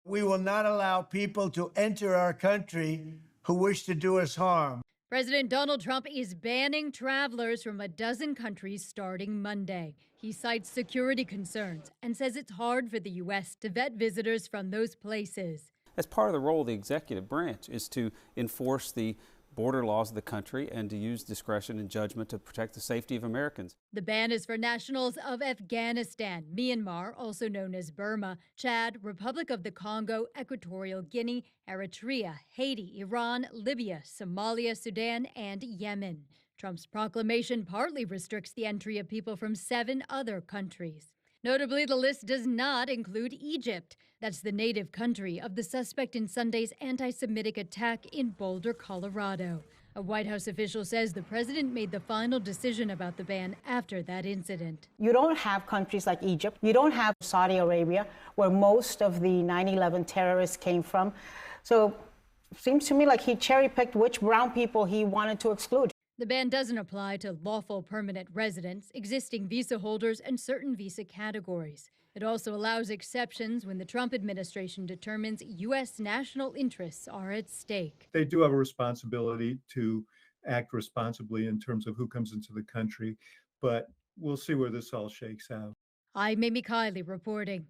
We will not allow people to enter our country who wish to do us harm. President Donald Trump is banning travelers from a dozen countries starting Monday. He cites security concerns and says it's hard for the U.S. to vet visitors from those places. As part of the role of the executive branch is to enforce the border laws of the country and to use discretion and judgment to protect the safety of Americans. The ban is for nationals of Afghanistan, Myanmar, also known as Burma, Chad, Republic of the Congo, Equatorial Guinea, Eritrea, Haiti, Iran, Libya, Somalia, Sudan, and Yemen. Trump's proclamation partly restricts the entry of people from 7 other countries. Notably, the list does not include Egypt. That's the native country of the suspect in Sunday's anti-Semitic attack in Boulder, Colorado. A White House official says the president made the final decision about the ban after that incident. You don't have countries like Egypt. You don't have Saudi Arabia, where most of the 9/11 terrorists came from. So it seems to me like he cherry-picked which brown people he wanted to exclude. The ban doesn't apply to lawful permanent residents, existing visa holders, and certain visa categories. It also allows exceptions when the Trump administration determines U.S. national interests are at stake. They do have a responsibility to act responsibly in terms of who comes into the country, but we'll see where this all shakes out. I'm Amy Kiley reporting.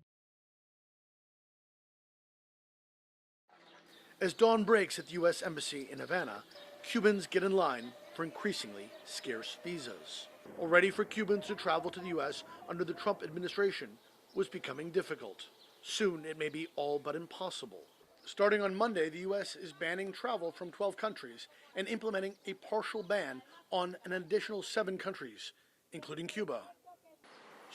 As dawn breaks at the U.S. Embassy in Havana, Cubans get in line for increasingly scarce visas. Already for Cubans to travel to the U.S. under the Trump administration was becoming difficult. Soon it may be all but impossible. Starting on Monday, the U.S. is banning travel from 12 countries and implementing a partial ban on an additional 7 countries, including Cuba.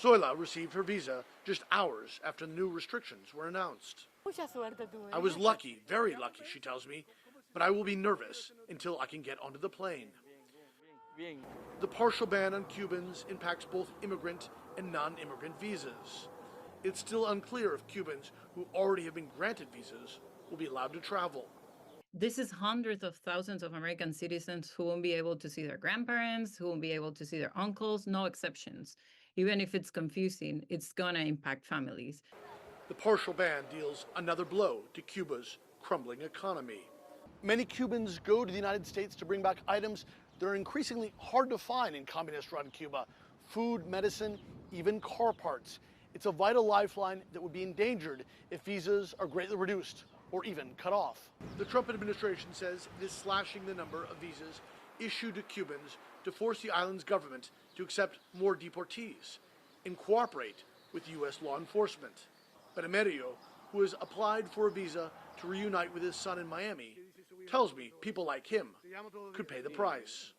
Zoila received her visa just hours after the new restrictions were announced. I was lucky, very lucky, she tells me, but I will be nervous until I can get onto the plane. The partial ban on Cubans impacts both immigrant and non-immigrant visas. It's still unclear if Cubans who already have been granted visas will be allowed to travel. This is hundreds of thousands of American citizens who won't be able to see their grandparents, who won't be able to see their uncles, no exceptions. Even if it's confusing, it's gonna impact families. The partial ban deals another blow to Cuba's crumbling economy. Many Cubans go to the United States to bring back items that are increasingly hard to find in communist-run Cuba. Food, medicine, even car parts. It's a vital lifeline that would be endangered if visas are greatly reduced or even cut off. The Trump administration says it is slashing the number of visas issued to Cubans to force the island's government to accept more deportees and cooperate with U.S. law enforcement. But Emerio, who has applied for a visa to reunite with his son in Miami, tells me people like him could pay the price.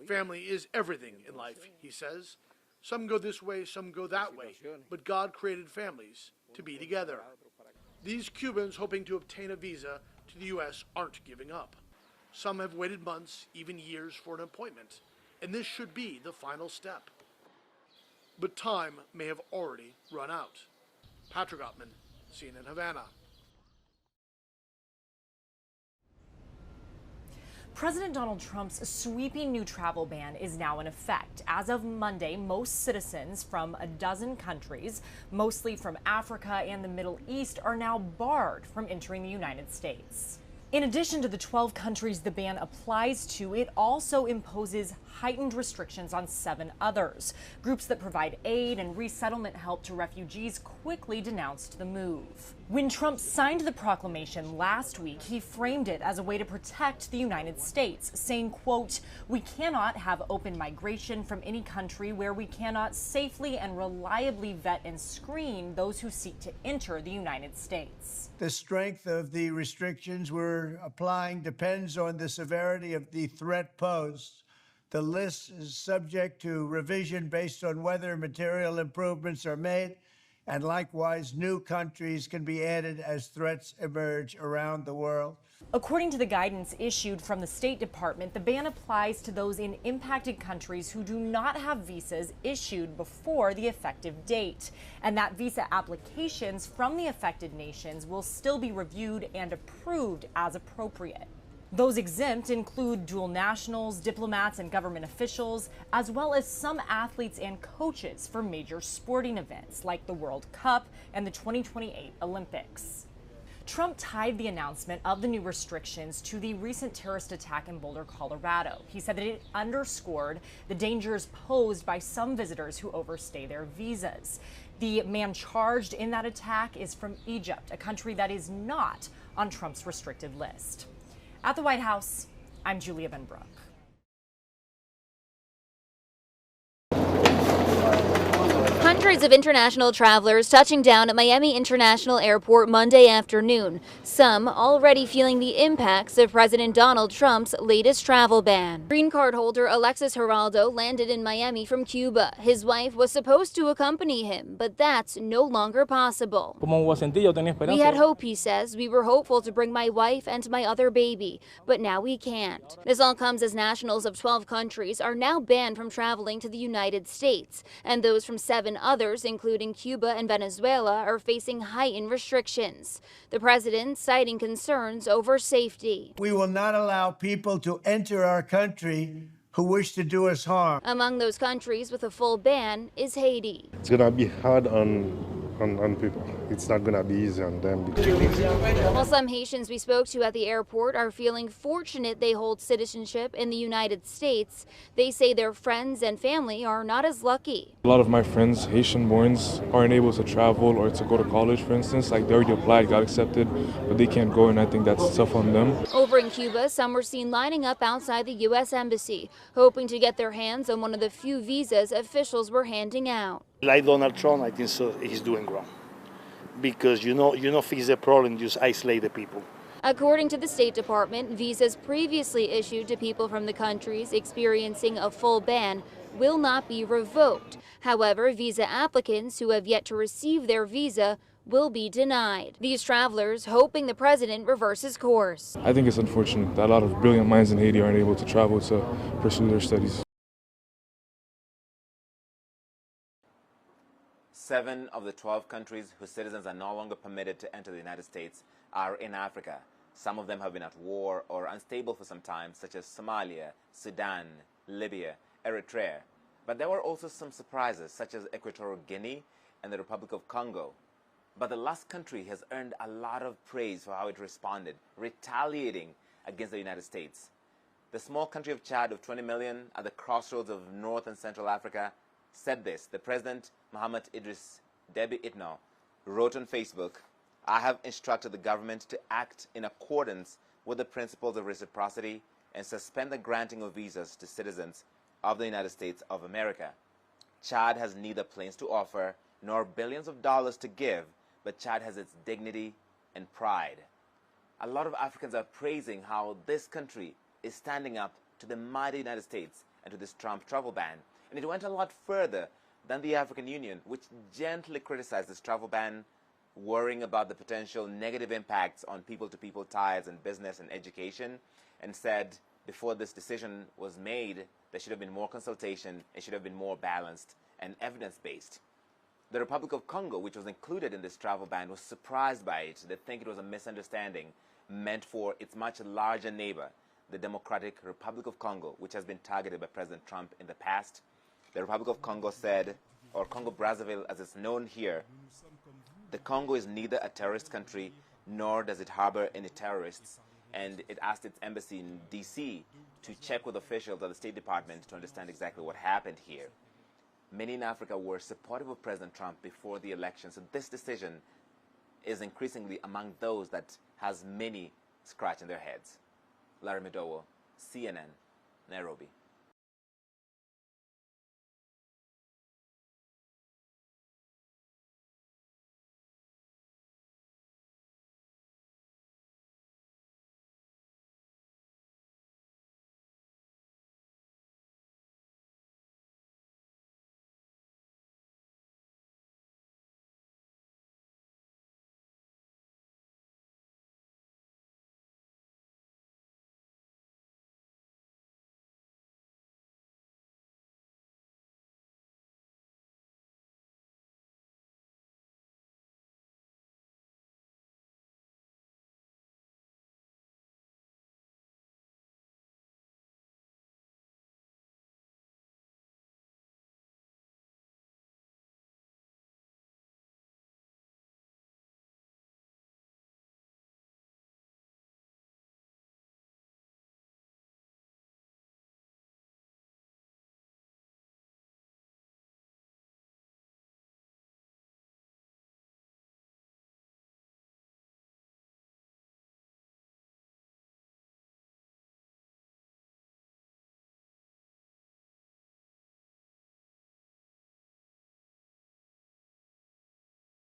Family is everything in life, he says. Some go this way, some go that way, but God created families to be together. These Cubans hoping to obtain a visa to the U.S. aren't giving up. Some have waited months, even years for an appointment, and this should be the final step. But time may have already run out. Patrick Ottman, CNN Havana. President Donald Trump's sweeping new travel ban is now in effect. As of Monday, most citizens from a dozen countries, mostly from Africa and the Middle East, are now barred from entering the United States. In addition to the 12 countries the ban applies to, it also imposes heightened restrictions on 7 others. Groups that provide aid and resettlement help to refugees quickly denounced the move. When Trump signed the proclamation last week, he framed it as a way to protect the United States, saying, quote, "We cannot have open migration from any country where we cannot safely and reliably vet and screen those who seek to enter the United States." The strength of the restrictions we're applying depends on the severity of the threat posed. The list is subject to revision based on whether material improvements are made, and likewise, new countries can be added as threats emerge around the world. According to the guidance issued from the State Department, the ban applies to those in impacted countries who do not have visas issued before the effective date, and that visa applications from the affected nations will still be reviewed and approved as appropriate. Those exempt include dual nationals, diplomats, and government officials, as well as some athletes and coaches for major sporting events like the World Cup and the 2028 Olympics. Trump tied the announcement of the new restrictions to the recent terrorist attack in Boulder, Colorado. He said that it underscored the dangers posed by some visitors who overstay their visas. The man charged in that attack is from Egypt, a country that is not on Trump's restricted list. At the White House, I'm Julia Benbrook. Hundreds of international travelers touching down at Miami International Airport Monday afternoon, some already feeling the impacts of President Donald Trump's latest travel ban. Green card holder Alexis Geraldo landed in Miami from Cuba. His wife was supposed to accompany him, but that's no longer possible. We had hope, he says. We were hopeful to bring my wife and my other baby, but now we can't. This all comes as nationals of 12 countries are now banned from traveling to the United States, and those from 7 others, including Cuba and Venezuela, are facing heightened restrictions. The president citing concerns over safety. We will not allow people to enter our country who wish to do us harm. Among those countries with a full ban is Haiti. It's going to be hard on people. It's not going to be easy on them. While some Haitians we spoke to at the airport are feeling fortunate they hold citizenship in the United States, they say their friends and family are not as lucky. A lot of my friends, Haitian-borns, aren't able to travel or to go to college, for instance. Like, they already applied, got accepted, but they can't go, and I think that's tough on them. Over in Cuba, some were seen lining up outside the U.S. Embassy, hoping to get their hands on one of the few visas officials were handing out. Like Donald Trump, I think so, he's doing wrong. Because you know, fix the problem, just isolate the people. According to the State Department, visas previously issued to people from the countries experiencing a full ban will not be revoked. However, visa applicants who have yet to receive their visa will be denied. These travelers hoping the president reverses course. I think it's unfortunate that a lot of brilliant minds in Haiti aren't able to travel to pursue their studies. 7 of the 12 countries whose citizens are no longer permitted to enter the United States are in Africa. Some of them have been at war or unstable for some time, such as Somalia, Sudan, Libya, Eritrea. But there were also some surprises, such as Equatorial Guinea and the Republic of Congo. But the last country has earned a lot of praise for how it responded, retaliating against the United States. The small country of Chad of 20 million at the crossroads of North and Central Africa said this. The president, Mohamed Idris Deby Itno, wrote on Facebook, "I have instructed the government to act in accordance with the principles of reciprocity and suspend the granting of visas to citizens of the United States of America. Chad has neither planes to offer nor billions of dollars to give, but Chad has its dignity and pride." A lot of Africans are praising how this country is standing up to the mighty United States and to this Trump travel ban. And it went a lot further than the African Union, which gently criticized this travel ban, worrying about the potential negative impacts on people-to-people ties and business and education, and said before this decision was made, there should have been more consultation, it should have been more balanced and evidence-based. The Republic of Congo, which was included in this travel ban, was surprised by it. They think it was a misunderstanding meant for its much larger neighbor, the Democratic Republic of Congo, which has been targeted by President Trump in the past. The Republic of Congo said, or Congo-Brazzaville as it's known here, the Congo is neither a terrorist country nor does it harbor any terrorists, and it asked its embassy in D.C. to check with officials at the State Department to understand exactly what happened here. Many in Africa were supportive of President Trump before the election, so this decision is increasingly among those that has many scratching their heads. Larry Medowo, CNN, Nairobi.